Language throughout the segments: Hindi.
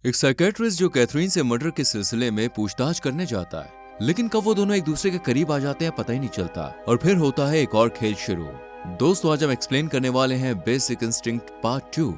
एक साइकेट्रिस्ट जो कैथरीन से मर्डर के सिलसिले में पूछताछ करने जाता है, लेकिन कब वो दोनों एक दूसरे के करीब आ जाते हैं पता ही नहीं चलता और फिर होता है एक और खेल शुरू। दोस्तों, आज हम एक्सप्लेन करने वाले हैं बेसिक इंस्टिंक्ट पार्ट 2।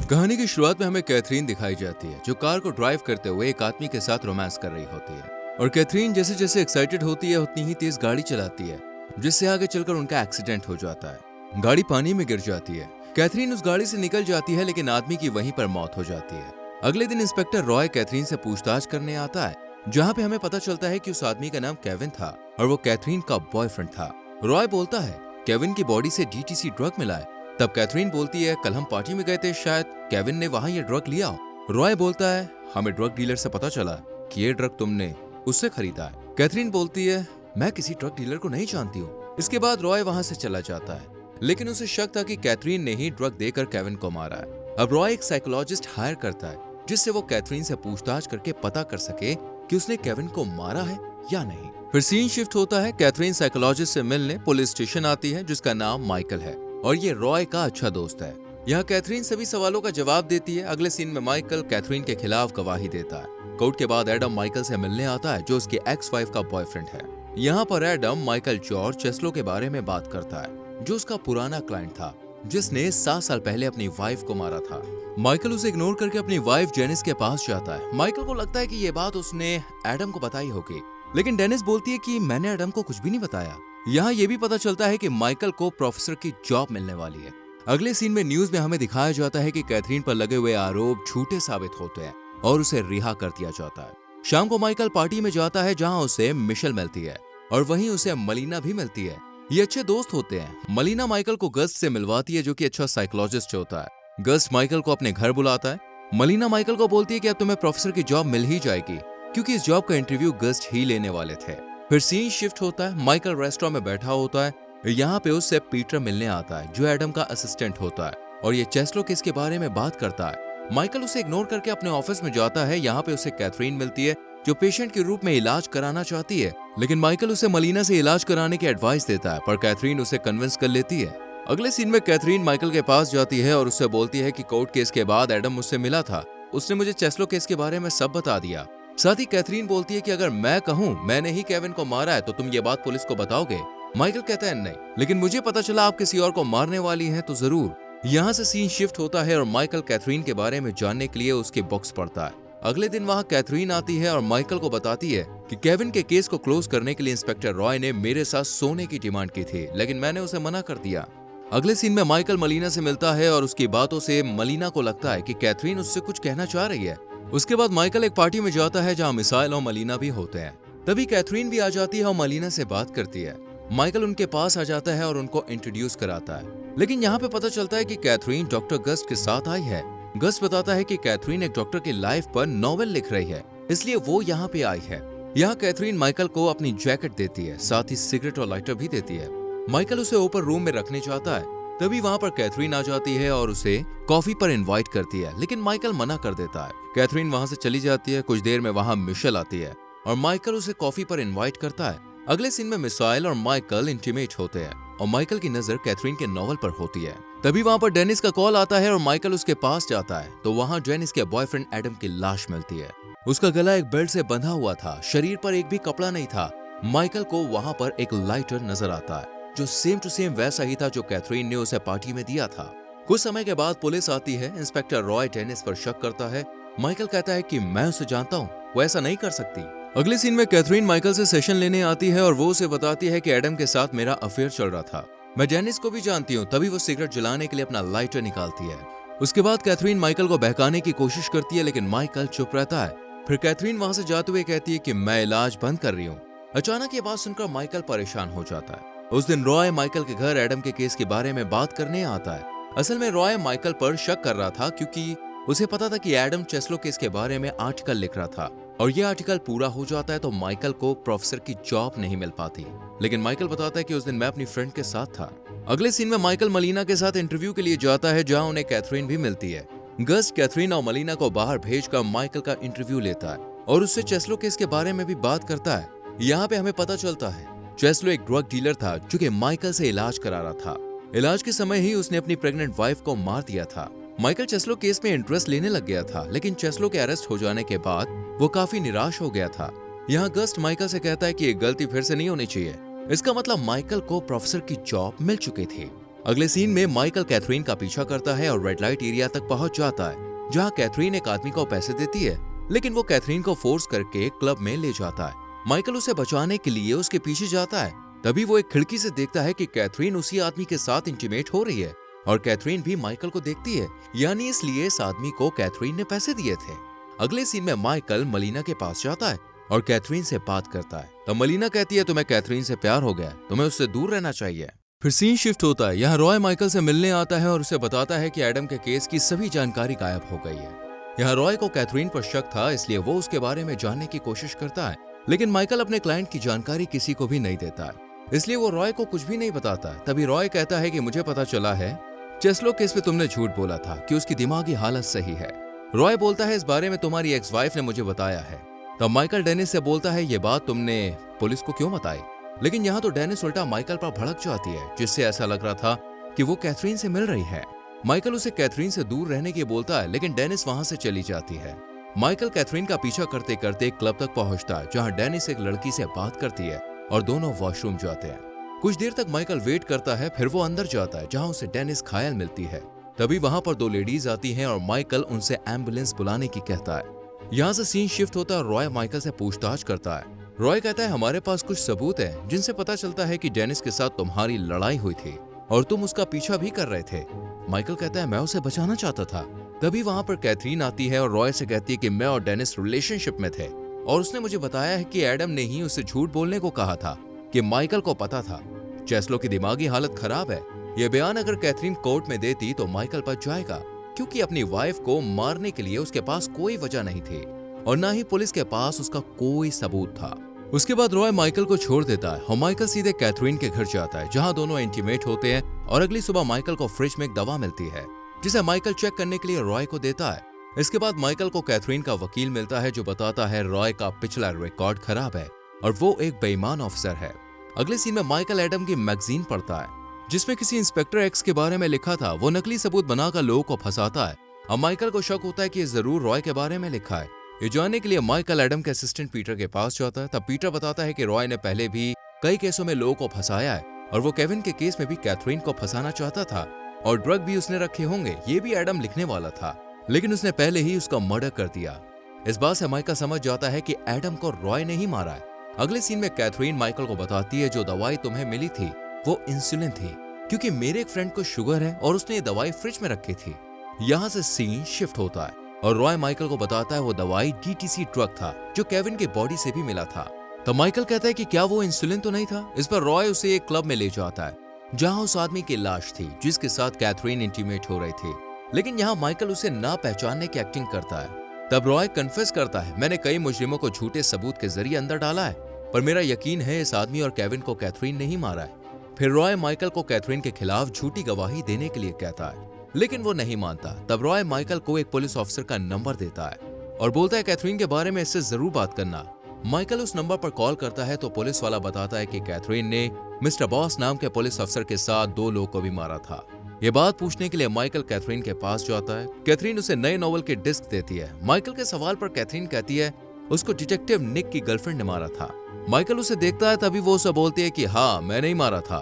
कहानी की शुरुआत में हमें कैथरीन दिखाई जाती है जो कार को ड्राइव करते हुए एक आदमी के साथ रोमांस कर रही होती है और कैथरीन जैसे जैसे एक्साइटेड होती है उतनी ही तेज गाड़ी चलाती है, जिससे आगे चलकर उनका एक्सीडेंट हो जाता है। गाड़ी पानी में गिर जाती है। कैथरीन उस गाड़ी से निकल जाती है, लेकिन आदमी की वहीं पर मौत हो जाती है। अगले दिन इंस्पेक्टर रॉय कैथरीन से पूछताछ करने आता है, जहाँ पे हमें पता चलता है कि उस आदमी का नाम केविन था और वो कैथरीन का बॉयफ्रेंड था। रॉय बोलता है केविन की बॉडी से डीटीसी ड्रग मिला है। तब कैथरीन बोलती है कल हम पार्टी में गए थे, शायद केविन ने वहाँ ये ड्रग लिया। रॉय बोलता है हमें ड्रग डीलर से पता चला कि ये ड्रग तुमने उससे खरीदा है। कैथरीन बोलती है मैं किसी ड्रग डीलर को नहीं जानती हूँ। इसके बाद रॉय वहाँ से चला जाता है, लेकिन उसे शक था कि कैथरीन ने ही ड्रग देकर केविन को मारा है। अब रॉय एक साइकोलॉजिस्ट हायर करता है जिससे वो कैथरीन से पूछताछ करके पता कर सके कि उसने केविन को मारा है या नहीं। फिर सीन शिफ्ट होता है। कैथरीन साइकोलॉजिस्ट से मिलने पुलिस स्टेशन आती है जिसका नाम माइकल है और ये रॉय का अच्छा दोस्त है। यहाँ कैथरीन सभी सवालों का जवाब देती है। अगले सीन में माइकल कैथरीन के खिलाफ गवाही देता है। कोर्ट के बाद एडम माइकल से मिलने आता है जो उसकी एक्स वाइफ का बॉयफ्रेंड है। यहाँ पर एडम माइकल जॉर्ज चेस्लो के बारे में बात करता है जो उसका पुराना क्लाइंट था जिसने 7 साल पहले अपनी वाइफ को मारा था। माइकल उसे इग्नोर करके अपनी वाइफ जेनिस के पास जाता है। माइकल को लगता है कि ये बात उसने एडम को बताई होगी, लेकिन डेनिस बोलती है कि मैंने एडम को कुछ भी नहीं बताया। यहाँ ये भी पता चलता है कि माइकल को प्रोफेसर की जॉब मिलने वाली है। अगले सीन में न्यूज में हमें दिखाया जाता है कि कैथरीन पर लगे हुए आरोप झूठे साबित होते हैं और उसे रिहा कर दिया जाता है। शाम को माइकल पार्टी में जाता है जहाँ उसे मिशेल मिलती है और वहीं उसे मलीना भी मिलती है। ये अच्छे दोस्त होते हैं। मलीना माइकल को गस्ट से मिलवाती है जो कि अच्छा साइकोलॉजिस्ट होता है। गस्ट माइकल को अपने घर बुलाता है। मलीना माइकल को बोलती है कि अब तुम्हें प्रोफेसर की जॉब मिल ही जाएगी क्योंकि इस जॉब का इंटरव्यू गस्ट ही लेने वाले थे। फिर सीन शिफ्ट होता है। माइकल रेस्टोरेंट में बैठा होता है। यहाँ पे उससे पीटर मिलने आता है जो एडम का असिस्टेंट होता है और ये चेस्लो केस के बारे में बात करता है। माइकल उसे इग्नोर करके अपने ऑफिस में जाता है। यहाँ पे उसे कैथरीन मिलती है जो पेशेंट के रूप में इलाज कराना चाहती है, लेकिन माइकल उसे मलीना से इलाज कराने की एडवाइस देता है, पर कैथरीन उसे कन्विंस कर लेती है। अगले सीन में कैथरीन माइकल के पास जाती है और उससे बोलती है कि कोर्ट केस के बाद एडम मुझसे मिला था, उसने मुझे चेस्लो केस के बारे में सब बता दिया। साथ ही कैथरीन बोलती है कि अगर मैं कहूँ मैंने ही केविन को मारा है तो तुम ये बात पुलिस को बताओगे। माइकल कहता है नहीं, लेकिन मुझे पता चला आप किसी और को मारने वाली हैं तो जरूर। यहाँ से सीन शिफ्ट होता है और माइकल कैथरीन के बारे में जानने के लिए उसकी बुक्स पढ़ता है। अगले दिन वहाँ कैथरीन आती है और माइकल को बताती है कि केविन के केस को क्लोज करने के लिए इंस्पेक्टर रॉय ने मेरे साथ सोने की डिमांड की थी, लेकिन मैंने उसे मना कर दिया। अगले सीन में माइकल मलीना से मिलता है और उसकी बातों से मलीना को लगता है कि कैथरीन उससे कुछ कहना चाह रही है। उसके बाद माइकल एक पार्टी में जाता है जहाँ मिसाइल और मलीना भी होते हैं। तभी कैथरीन भी आ जाती है और मलीना से बात करती है। माइकल उनके पास आ जाता है और उनको इंट्रोड्यूस कराता है, लेकिन यहाँ पे पता चलता है कि कैथरीन डॉक्टर गस्ट के साथ आई है। गस्ट बताता है कि कैथरीन एक डॉक्टर की लाइफ पर नॉवेल लिख रही है, इसलिए वो यहाँ पे आई है। यहाँ कैथरीन माइकल को अपनी जैकेट देती है, साथ ही सिगरेट और लाइटर भी देती है। माइकल उसे ऊपर रूम में रखने चाहता है, तभी वहाँ पर कैथरीन आ जाती है और उसे कॉफी पर इनवाइट करती है, लेकिन माइकल मना कर देता है। कैथरीन वहाँ से चली जाती है। कुछ देर में वहाँ मिशेल आती है और माइकल उसे कॉफी पर इन्वाइट करता है। अगले सीन में मिसाइल और माइकल इंटीमेट होते हैं और माइकल की नजर कैथरीन के नॉवल पर होती है। तभी वहाँ पर डेनिस का कॉल आता है और माइकल उसके पास जाता है तो वहाँ डेनिस के बॉयफ्रेंड एडम की लाश मिलती है। उसका गला एक बेल्ट से बंधा हुआ था, शरीर पर एक भी कपड़ा नहीं था। माइकल को वहाँ पर एक लाइटर नजर आता है जो सेम टू सेम वैसा ही था जो कैथरीन ने उसे पार्टी में दिया था। कुछ समय के बाद पुलिस आती है। इंस्पेक्टर रॉय डेनिस पर शक करता है। माइकल कहता है कि मैं उसे जानता हूँ, वो ऐसा नहीं कर सकती। अगले सीन में कैथरीन माइकल से सेशन लेने आती है और वो उसे बताती है कि एडम के साथ मेरा अफेयर चल रहा था, मैं डेनिस को भी जानती हूँ। तभी वो सिगरेट जलाने के लिए अपना लाइटर निकालती है। उसके बाद कैथरीन माइकल को बहकाने की कोशिश करती है, लेकिन माइकल चुप रहता है। फिर कैथरीन वहां से जाते हुए कहती है कि मैं इलाज बंद कर रही हूँ। अचानक ये बात सुनकर माइकल परेशान हो जाता है। उस दिन रॉय माइकल के घर एडम के केस के बारे में बात करने आता है। असल में रॉय माइकल पर शक कर रहा था क्योंकि उसे पता था कि एडम चेस्लो केस के बारे में आर्टिकल लिख रहा था और ये आर्टिकल पूरा हो जाता है तो माइकल को प्रोफेसर की जॉब नहीं मिल पाती। लेकिन माइकल बताता है कि उस दिन मैं अपनी फ्रेंड के साथ था। अगले सीन में माइकल मलीना के साथ इंटरव्यू के लिए जाता है जहां उन्हें कैथरीन भी मिलती है। गस्ट कैथरीन और मलीना को बाहर भेजकर माइकल का इंटरव्यू लेता है और उससे चेस्लो केस के बारे में भी बात करता है। यहाँ पे हमें पता चलता है चेस्लो एक ड्रग डीलर था जो कि माइकल से इलाज करा रहा था। इलाज के समय ही उसने अपनी प्रेग्नेंट वाइफ को मार दिया था। माइकल चेस्लो केस में इंटरेस्ट लेने लग गया था, लेकिन चेस्लो के अरेस्ट हो जाने के बाद वो काफी निराश हो गया था। यहाँ गस्ट माइकल से कहता है कि ये गलती फिर से नहीं होनी चाहिए। इसका मतलब माइकल को प्रोफेसर की जॉब मिल चुकी थी। अगले सीन में माइकल कैथरीन का पीछा करता है और रेड लाइट एरिया तक पहुंच जाता है, जहाँ कैथरीन एक आदमी को पैसे देती है, लेकिन वो कैथरीन को फोर्स करके क्लब में ले जाता है। माइकल उसे बचाने के लिए उसके पीछे जाता है। तभी वो एक खिड़की से देखता है कि कैथरीन उसी आदमी के साथ इंटीमेट हो रही है और कैथरीन भी माइकल को देखती है, यानी इसलिए इस आदमी को कैथरीन ने पैसे दिए थे। अगले सीन में माइकल मलीना के पास जाता है और कैथरीन से बात करता है। तो मलीना कहती है तुम्हें कैथरीन से प्यार हो गया, तुम्हें उससे दूर रहना चाहिए। फिर सीन शिफ्ट होता है। यहाँ रॉय माइकल से मिलने आता है और उसे बताता है कि एडम के केस की सभी जानकारी गायब हो गई है। यहाँ रॉय को कैथरीन पर शक था, इसलिए वो उसके बारे में जानने की कोशिश करता है, लेकिन माइकल अपने क्लाइंट की जानकारी किसी को भी नहीं देता है, इसलिए वो रॉय को कुछ भी नहीं बताता। तभी रॉय कहता है कि मुझे पता चला है चेस्लो केस में तुमने झूठ बोला था कि उसकी दिमागी हालत सही है। रॉय बोलता है इस बारे में तुम्हारी एक्स वाइफ ने मुझे बताया है। तब माइकल डेनिस से बोलता है ये बात तुमने पुलिस को क्यों बताई, लेकिन यहाँ तो डेनिस उल्टा माइकल पर भड़क जाती है, जिससे ऐसा लग रहा था कि वो कैथरीन से मिल रही है। माइकल उसे कैथरीन से दूर रहने की बोलता है, लेकिन डेनिस वहां से चली जाती है। माइकल कैथरीन का पीछा करते करते एक क्लब तक पहुंचता है, जहां डेनिस एक लड़की से बात करती है और दोनों वॉशरूम जाते हैं। कुछ देर तक माइकल वेट करता है, फिर वो अंदर जाता है, जहां उसे डेनिस घायल मिलती है। तभी वहां पर दो लेडीज आती हैं और माइकल उनसे एम्बुलेंस बुलाने की कहता है। यहाँ से सीन शिफ्ट होता है और रॉय माइकल से पूछताछ करता है। रॉय कहता है हमारे पास कुछ सबूत है जिनसे पता चलता है कि डेनिस के साथ तुम्हारी लड़ाई हुई थी और तुम उसका पीछा भी कर रहे थे। माइकल कहता है मैं उसे बचाना चाहता था। तभी वहां पर कैथरीन आती है और रॉय से कहती है कि मैं और डेनिस रिलेशनशिप में थे और उसने मुझे बताया है कि एडम ने ही उसे झूठ बोलने को कहा था कि माइकल को पता था चेस्लो की दिमागी हालत खराब है। यह बयान अगर कैथरीन कोर्ट में देती तो माइकल बच जाएगा, क्योंकि अपनी वाइफ को मारने के लिए उसके पास कोई वजह नहीं थी और ना ही पुलिस के पास उसका कोई सबूत था। उसके बाद रॉय माइकल को छोड़ देता है और माइकल सीधे कैथरीन के घर जाता है, जहां दोनों इंटीमेट होते हैं और अगली सुबह माइकल को फ्रिज में एक दवा मिलती है, जिसे माइकल चेक करने के लिए रॉय को देता है। इसके बाद माइकल को कैथरीन का वकील मिलता है, जो बताता है रॉय का पिछला रिकॉर्ड खराब है और वो एक बेईमान ऑफिसर है। अगले सीन में माइकल एडम की मैगजीन पढ़ता है, जिसमें किसी इंस्पेक्टर एक्स के बारे में लिखा था। वो नकली सबूत बनाकर लोगों को फंसाता है। अब माइकल को शक होता है कि ये जरूर रॉय के बारे में लिखा है। ये जानने के लिए माइकल एडम के असिस्टेंट पीटर के पास जाता है। तब पीटर बताता है कि रॉय ने पहले भी कई केसों में लोगों को फंसाया है और वो केविन के केस में भी कैथरीन को फंसाना चाहता था और ड्रग भी उसने रखे होंगे, ये भी एडम लिखने वाला था, लेकिन उसने पहले ही उसका मर्डर कर दिया। इस बात से माइकल समझ जाता है कि एडम को रॉय ने ही मारा है। अगले सीन में कैथरीन माइकल को बताती है जो दवाई तुम्हें मिली थी वो इंसुलिन थी, क्योंकि मेरे एक फ्रेंड को शुगर है और उसने ये दवाई फ्रिज में रखी थी। यहाँ से सीन शिफ्ट होता है और रॉय माइकल को बताता है वो दवाई डीटीसी ड्रग था, जो केविन के बॉडी से भी मिला था। तो माइकल कहता है कि क्या वो इंसुलिन तो नहीं था। इस पर रॉय उसे एक क्लब में ले जाता है, जहां उस आदमी की लाश थी जिसके साथ कैथरीन इंटीमेट हो रही थी, लेकिन यहाँ माइकल उसे ना पहचानने की एक्टिंग करता है। तब रॉय कन्फेस करता है मैंने कई मुजरिमों को झूठे सबूत के जरिए अंदर डाला है, पर मेरा यकीन है इस आदमी और केविन को कैथरीन ने ही मारा है। फिर रॉय माइकल को कैथरीन के खिलाफ झूठी गवाही देने के लिए कहता है, लेकिन वो नहीं मानता। तब रॉय माइकल को एक पुलिस ऑफिसर का नंबर देता है और बोलता है कैथरीन के बारे में इससे जरूर बात करना। माइकल उस नंबर पर कॉल करता है तो पुलिस वाला बताता है कि कैथरीन ने मिस्टर बॉस नाम के पुलिस अफसर के साथ 2 लोगों को भी मारा था। ये बात पूछने के लिए माइकल कैथरीन के पास जाता है। कैथरीन उसे नए नॉवल की डिस्क देती है। माइकल के सवाल पर कैथरीन कहती है उसको डिटेक्टिव निक की गर्लफ्रेंड ने मारा था। माइकल उसे देखता है, तभी वो उसे बोलती है कि हाँ मैंने ही मारा था।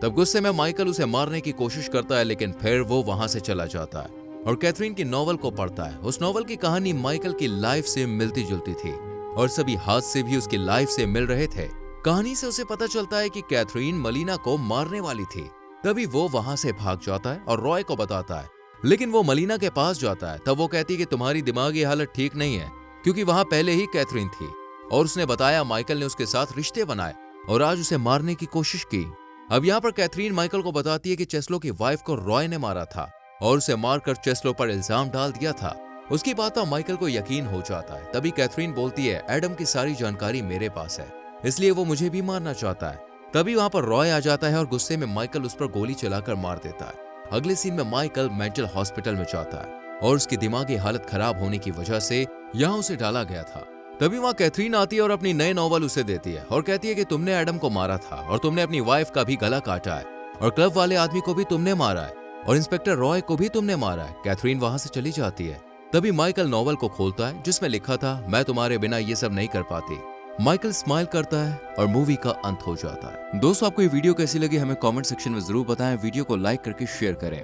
तब गुस्से में माइकल उसे मारने की कोशिश करता है, लेकिन फिर वो वहां से चला जाता है और कैथरीन की नॉवल को पढ़ता है। उस नॉवल की कहानी माइकल की लाइफ से मिलती जुलती थी और सभी हादसे भी उसकी लाइफ से मिल रहे थे। कहानी से उसे पता चलता है कि कैथरीन मलीना को मारने वाली थी। तभी वो वहां से भाग जाता है और रॉय को बताता है, लेकिन वो मलीना के पास जाता है। तब वो कहती है कि तुम्हारी दिमागी हालत ठीक नहीं है, क्योंकि वहां पहले ही कैथरीन थी और उसने बताया माइकल ने उसके साथ रिश्ते बनाए और आज उसे मारने की कोशिश की। अब यहाँ पर कैथरीन माइकल को बताती है कि चेस्लो की वाइफ को रॉय ने मारा था और उसे मारकर चेस्लो पर इल्जाम डाल दिया था। उसकी बात पर माइकल को यकीन हो जाता है। तभी कैथरीन बोलती है एडम की सारी जानकारी मेरे पास है, इसलिए वो मुझे भी मारना चाहता है। तभी वहां पर रॉय आ जाता है और गुस्से में माइकल उस पर गोली चलाकर मार देता है। अगले सीन में माइकल मेंटल हॉस्पिटल में जाता है और उसकी दिमागी हालत खराब होने की वजह से यहाँ उसे डाला गया था। तभी वहां कैथरीन आती है और अपनी नए नॉवल उसे देती है और कहती है कि तुमने एडम को मारा था और तुमने अपनी वाइफ का भी गला काटा है और क्लब वाले आदमी को भी तुमने मारा है। और इंस्पेक्टर रॉय को भी तुमने मारा है। कैथरीन वहां से चली जाती है। तभी माइकल नॉवल को खोलता है जिसमें लिखा था, मैं तुम्हारे बिना ये सब नहीं कर पाती। माइकल स्माइल करता है और मूवी का अंत हो जाता है। दोस्तों, आपको ये वीडियो कैसी लगी हमें कमेंट सेक्शन में जरूर बताएं। वीडियो को लाइक करके शेयर करें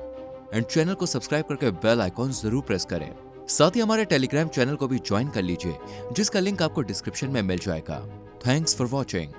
एंड चैनल को सब्सक्राइब करके बेल आइकॉन जरूर प्रेस करें। साथ ही हमारे टेलीग्राम चैनल को भी ज्वाइन कर लीजिए जिसका लिंक आपको डिस्क्रिप्शन में मिल जाएगा। Thanks for watching.